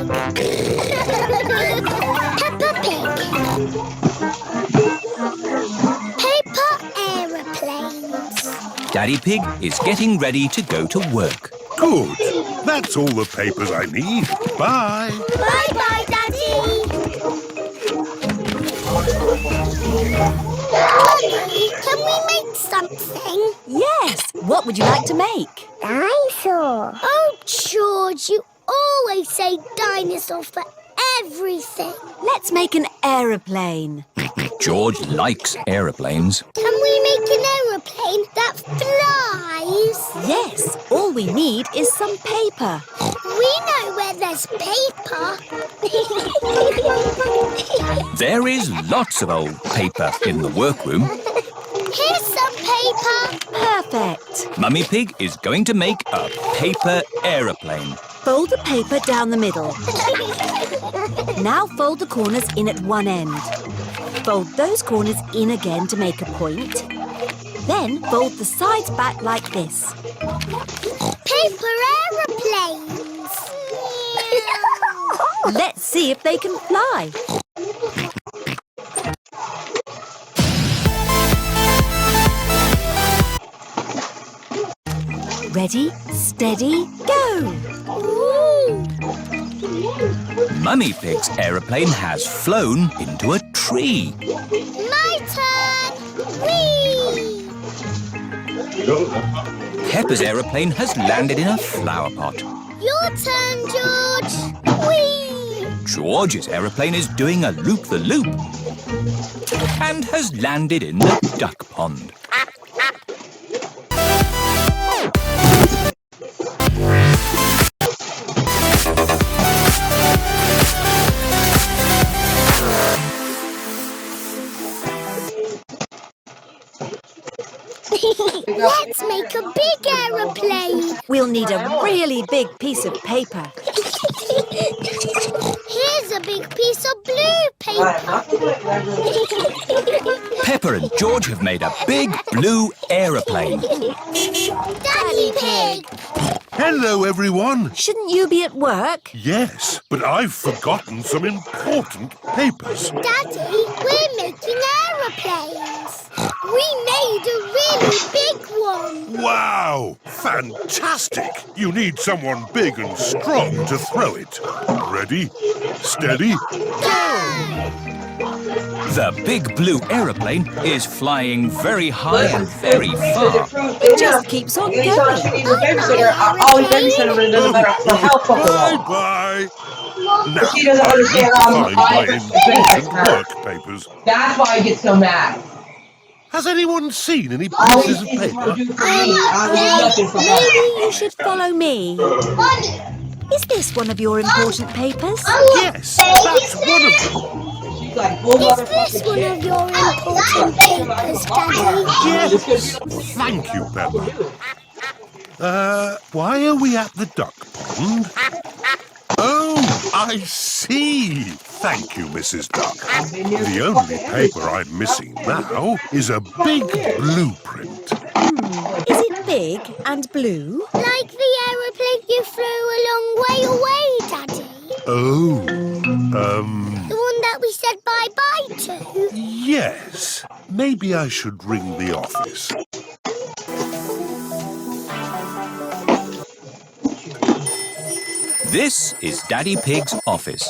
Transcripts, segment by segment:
Peppa Pig. Paper aeroplanes. Daddy Pig is getting ready to go to work. Good. That's all the papers I need. Bye. Bye-bye, Daddy. Mummy, can we make something? Yes. What would you like to make? Dinosaur. Oh, George, you always say dinosaur for everything. Let's make an aeroplane. George likes aeroplanes. Can we make an aeroplane that flies? Yes. All we need is some paper. We know where there's paper. There is lots of old paper in the workroom. Here's some paper. Perfect. Mummy Pig is going to make a paper aeroplane. Fold the paper down the middle. Now fold the corners in at one end. Fold those corners in again to make a point. Then fold the sides back like this. Paper aeroplanes. Let's see if they can fly. Ready, steady, go! Ooh. Mummy Pig's aeroplane has flown into a tree. My turn. Whee! Peppa's aeroplane has landed in a flower pot. Your turn, George. Whee! George's aeroplane is doing a loop-the-loop and has landed in the duck pond. Let's make a big aeroplane. We'll need a really big piece of paper. Here's a big piece of blue paper. Peppa and George have made a big blue aeroplane. Daddy Pig. Hello, everyone. Shouldn't you be at work? Yes, but I've forgotten some important papers. Daddy, we're making aeroplanes. We made a really big one. Wow! Fantastic! You need someone big and strong to throw it. Ready? Steady? The big blue aeroplane is flying very high and very far. It just keeps on going. Bye-bye! Now, She doesn't understand I need to find my important work papers. That's why I get so mad. Has anyone seen any All pieces these of things paper? will do for me. I will do nothing for her. Maybe you should follow me. Is this one of your important papers? Yes, that's one of them. She's like, bull Is motherfucking this one shit. of your important papers, Daddy? Yes. Thank you, Peppa. Why are we at the duck pond? Oh, I see. Thank you, Mrs. Duck. The only paper I'm missing now is a big blueprint. Is it big and blue? Like the aeroplane you flew a long way away, Daddy. Oh, The one that we said bye-bye to. yes. Maybe I should ring the office. This is Daddy Pig's office.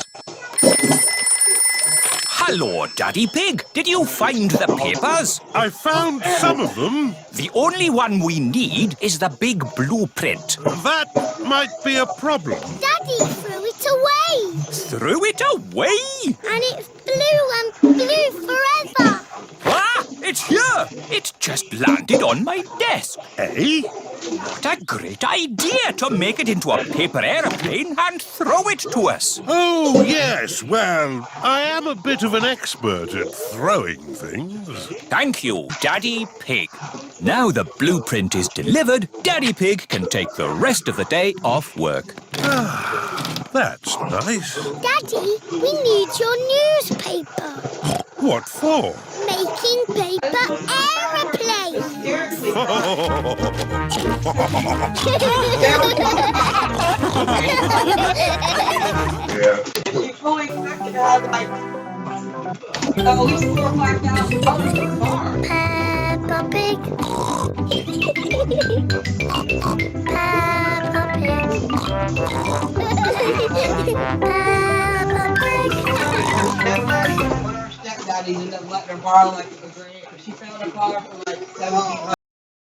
Hello, Daddy Pig. Did you find the papers? I found some of them. The only one we need is the big blueprint. That might be a problem. Daddy threw it away. Threw it away? And it flew and flew forever. Ah, it's here. It just landed on my desk. Eh? What a great idea to make it into a paper aeroplane and throw it to us. Oh, yes. Well, I am a bit of an expert at throwing things. Thank you, Daddy Pig. Now the blueprint is delivered, Daddy Pig can take the rest of the day off work. That's nice. Daddy, we need your newspaper. What for? Making paper aeroplanes. Seriously, You fully expected to have like at least $4,000 or $5,000 for a car. Peppa Pig. Peppa Pig. Peppa Pig. One of her stepdaddies ended up letting her borrow like a grand because she found a car for like $1,700.